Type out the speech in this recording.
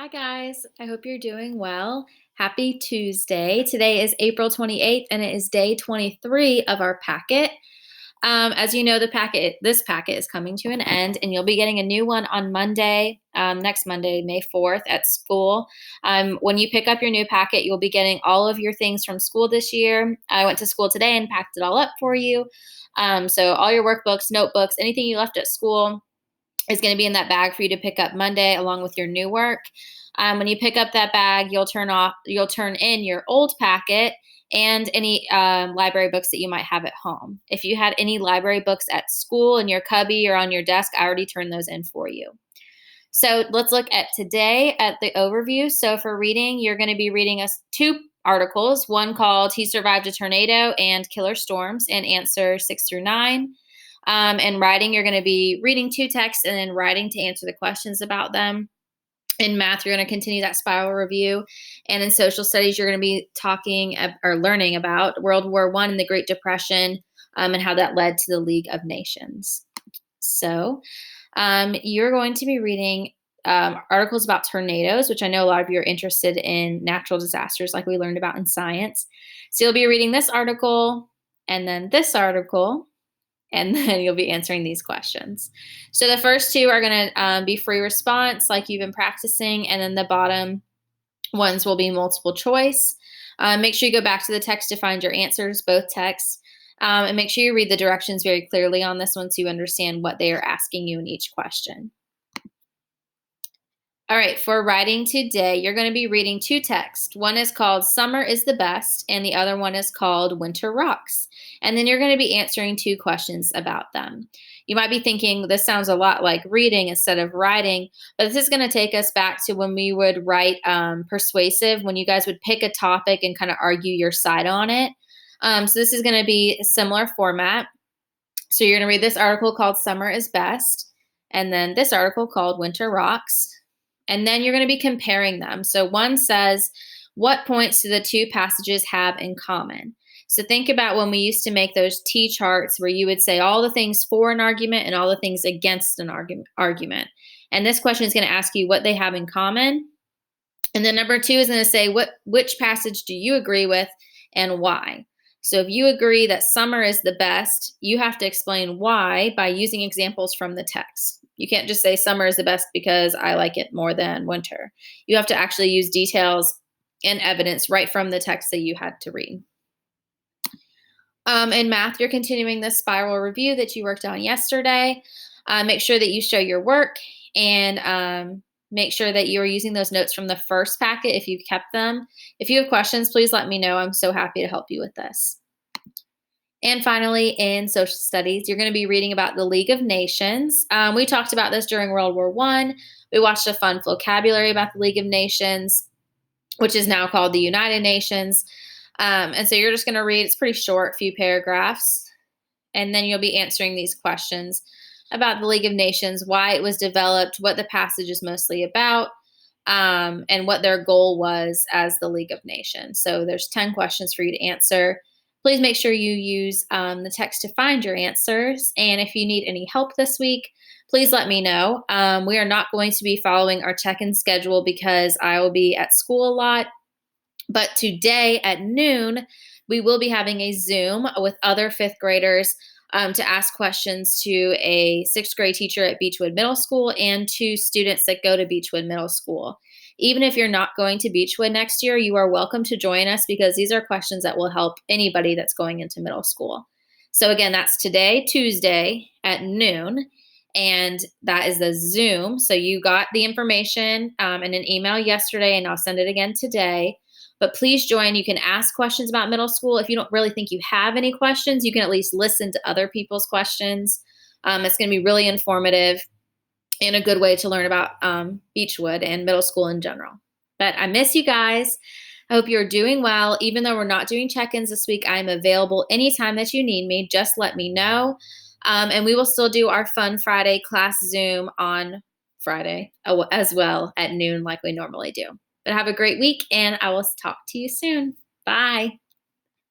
Hi, guys. I hope you're doing well. Happy Tuesday. Today is April 28th, and it is day 23 of our packet. As you know, this packet is coming to an end, and you'll be getting a new one on Monday, next Monday, May 4th, at school. When you pick up your new packet, you'll be getting all of your things from school this year. I went to school today and packed it all up for you. So all your workbooks, notebooks, anything you left at school is going to be in that bag for you to pick up Monday along with your new work. When you pick up that bag, you'll turn in your old packet and any library books that you might have at home. If you had any library books at school in your cubby or on your desk, I already turned those in for you. So let's look at today at the overview. So for reading, you're going to be reading us two articles, one called He Survived a Tornado and Killer Storms, and answer 6 through 9. In writing, you're going to be reading two texts and then writing to answer the questions about them. In math, you're going to continue that spiral review. And in social studies, you're going to be learning about World War I and the Great Depression, and how that led to the League of Nations. So you're going to be reading articles about tornadoes, which I know a lot of you are interested in natural disasters like we learned about in science. So you'll be reading this article and then this article, and then you'll be answering these questions. So the first two are going to be free response, like you've been practicing, and then the bottom ones will be multiple choice. Make sure you go back to the text to find your answers, both texts, and make sure you read the directions very clearly on this one so you understand what they are asking you in each question. All right, for writing today, you're going to be reading two texts. One is called Summer is the Best, and the other one is called Winter Rocks. And then you're going to be answering two questions about them. You might be thinking this sounds a lot like reading instead of writing, but this is going to take us back to when we would write persuasive, when you guys would pick a topic and kind of argue your side on it. So this is going to be a similar format. So you're going to read this article called Summer is Best, and then this article called Winter Rocks. And then you're going to be comparing them. So one says, what points do the two passages have in common? So think about when we used to make those T charts where you would say all the things for an argument and all the things against an argument. And this question is going to ask you what they have in common. And then number two is going to say, which passage do you agree with and why? So if you agree that summer is the best, you have to explain why by using examples from the text. You can't just say summer is the best because I like it more than winter. You have to actually use details and evidence right from the text that you had to read. In math, you're continuing the spiral review that you worked on yesterday. Make sure that you show your work and make sure that you are using those notes from the first packet if you kept them. If you have questions, please let me know. I'm so happy to help you with this. And finally, in social studies, you're going to be reading about the League of Nations. We talked about this during World War I. We watched a fun vocabulary about the League of Nations, which is now called the United Nations. And so you're just going to read, it's pretty short, few paragraphs, and then you'll be answering these questions about the League of Nations, why it was developed, what the passage is mostly about, and what their goal was as the League of Nations. So there's 10 questions for you to answer. Please make sure you use the text to find your answers. And if you need any help this week, please let me know. We are not going to be following our check-in schedule because I will be at school a lot. But today at noon, we will be having a Zoom with other fifth graders to ask questions to a sixth grade teacher at Beechwood Middle School and to students that go to Beechwood Middle School. Even if you're not going to Beechwood next year, you are welcome to join us because these are questions that will help anybody that's going into middle school. So again, that's today, Tuesday at noon, and that is the Zoom. So you got the information in an email yesterday, and I'll send it again today. But please join. You can ask questions about middle school. If you don't really think you have any questions, you can at least listen to other people's questions. It's going to be really informative and a good way to learn about Beechwood and middle school in general. But I miss you guys. I hope you're doing well. Even though we're not doing check-ins this week, I'm available anytime that you need me. Just let me know. And we will still do our Fun Friday class Zoom on Friday as well at noon like we normally do. But have a great week, and I will talk to you soon. Bye.